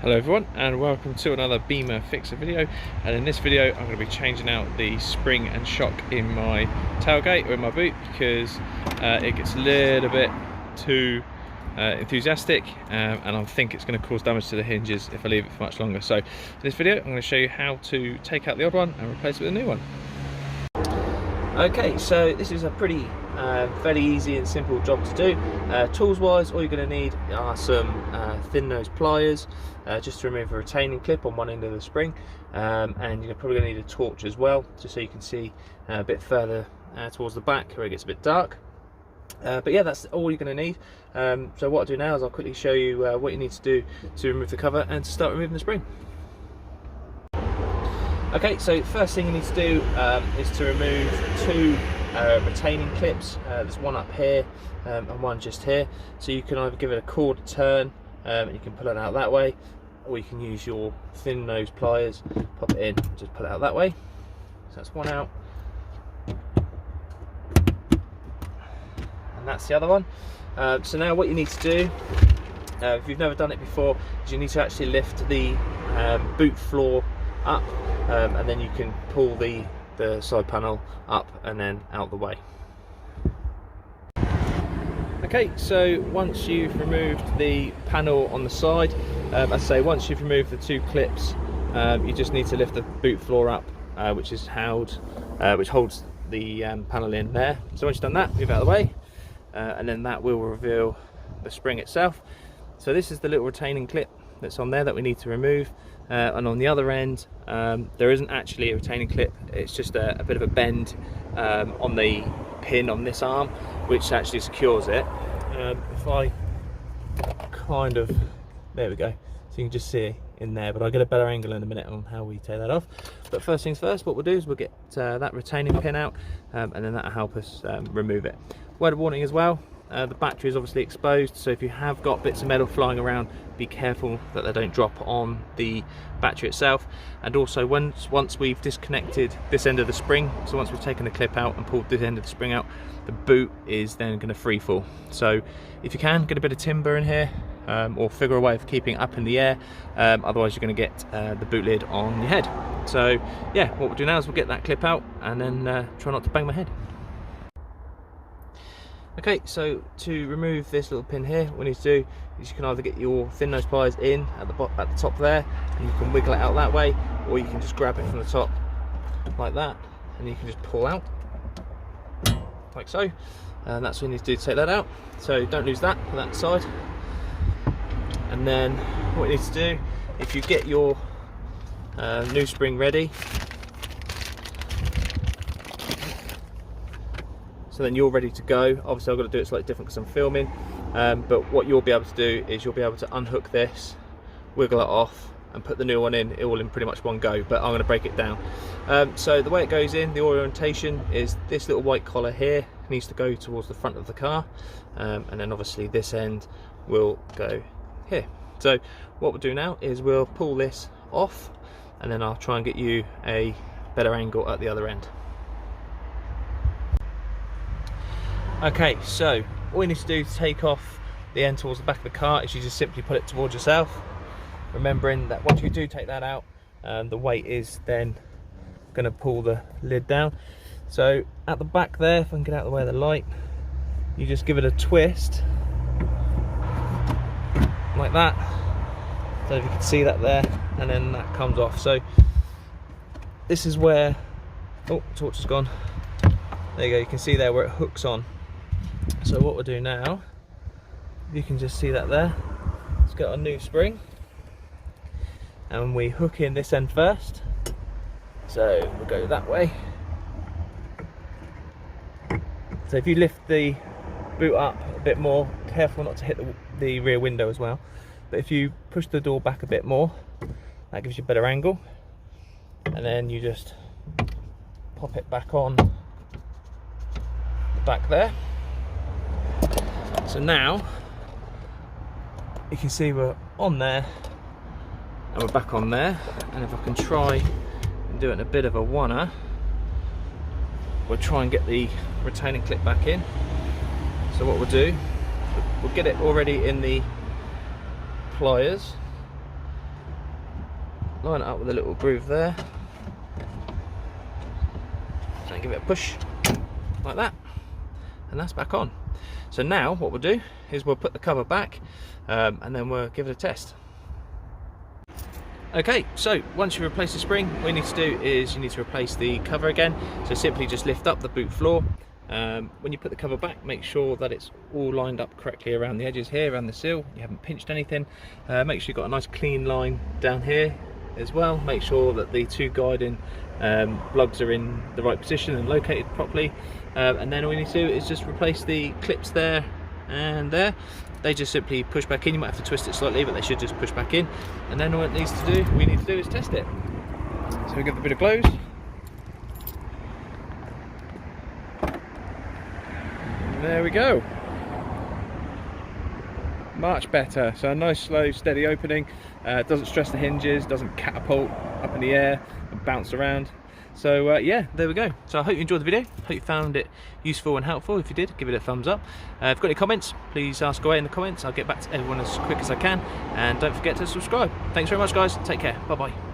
Hello everyone and welcome to another Bimmer Fixer video, and in this video I'm going to be changing out the spring and shock in my tailgate or in my boot because it gets a little bit too enthusiastic and I think it's going to cause damage to the hinges if I leave it for much longer. So in this video I'm going to show you how to take out the old one and replace it with a new one. Okay, so this is a pretty fairly easy and simple job to do. Tools wise, all you're going to need are some thin nose pliers just to remove a retaining clip on one end of the spring, and you're probably going to need a torch as well, just so you can see a bit further towards the back where it gets a bit dark. But yeah, that's all you're going to need. So what I'll do now is I'll quickly show you what you need to do to remove the cover and to start removing the spring. Okay, so first thing you need to do is to remove two retaining clips. There's one up here and one just here. So you can either give it a quarter turn and you can pull it out that way, or you can use your thin nose pliers, pop it in, just pull it out that way. So that's one out. And that's the other one. So now what you need to do, if you've never done it before, is you need to actually lift the boot floor up, and then you can pull the side panel up and then out the way. Okay, so once you've removed the panel on the side, as I say, once you've removed the two clips, you just need to lift the boot floor up, which holds the panel in there. So once you've done that, move out of the way, and then that will reveal the spring itself. So this is the little retaining clip that's on there that we need to remove, and on the other end there isn't actually a retaining clip, it's just a bit of a bend on the pin on this arm which actually secures it. If I kind of, there we go, so you can just see in there, but I'll get a better angle in a minute on how we take that off. But first things first, what we'll do is we'll get that retaining pin out, and then that'll help us remove it. Word of warning as well, the battery is obviously exposed, so if you have got bits of metal flying around, be careful that they don't drop on the battery itself. And also once we've disconnected this end of the spring, so once we've taken the clip out and pulled this end of the spring out, the boot is then going to free fall. So if you can, get a bit of timber in here, or figure a way of keeping it up in the air, otherwise you're going to get the boot lid on your head. So yeah, what we'll do now is we'll get that clip out and then try not to bang my head. Okay, so to remove this little pin here, what we need to do is you can either get your thin nose pliers in at the top there, and you can wiggle it out that way, or you can just grab it from the top like that, and you can just pull out like so. And that's what you need to do to take that out. So don't lose that for that side. And then what you need to do, if you get your new spring ready, so then you're ready to go. Obviously I've got to do it slightly different because I'm filming, but what you'll be able to do is you'll be able to unhook this, wiggle it off and put the new one in, all in pretty much one go, but I'm going to break it down. So the way it goes in, the orientation is this little white collar here needs to go towards the front of the car, and then obviously this end will go here. So what we'll do now is we'll pull this off, and then I'll try and get you a better angle at the other end. Okay, so all you need to do to take off the end towards the back of the car is you just simply put it towards yourself, remembering that once you do take that out, the weight is then going to pull the lid down. So at the back there, if I can get out of the way of the light, you just give it a twist like that. So if you can see that there, and then that comes off. So this is where, oh, torch is gone. There you go, you can see there where it hooks on. So what we'll do now, you can just see that there. Let's get our new spring, and we hook in this end first. So we'll go that way. So if you lift the boot up a bit more, careful not to hit the rear window as well, but if you push the door back a bit more, that gives you a better angle, and then you just pop it back on the back there. So now you can see we're on there and we're back on there, and if I can try and do it in a bit of a oneer, we'll try and get the retaining clip back in. So what we'll do, we'll get it already in the pliers, line it up with a little groove there, and give it a push like that, and that's back on. So now what we'll do is we'll put the cover back, and then we'll give it a test. Okay, so once you replace the spring, what you need to do is you need to replace the cover again. So simply just lift up the boot floor. When you put the cover back, make sure that it's all lined up correctly around the edges here, around the sill. You haven't pinched anything. Make sure you've got a nice clean line down here as well. Make sure that the two guiding lugs are in the right position and located properly. And then all you need to do is just replace the clips there and there. They just simply push back in. You might have to twist it slightly, but they should just push back in. And then all we need to do is test it. So we give it a bit of glows. There we go. Much better. So a nice slow steady opening, doesn't stress the hinges, doesn't catapult up in the air and bounce around. So yeah, there we go. So I hope you enjoyed the video. Hope you found it useful and helpful. If you did, give it a thumbs up. If you've got any comments, please ask away in the comments. I'll get back to everyone as quick as I can, and don't forget to subscribe. Thanks very much guys, take care, bye bye.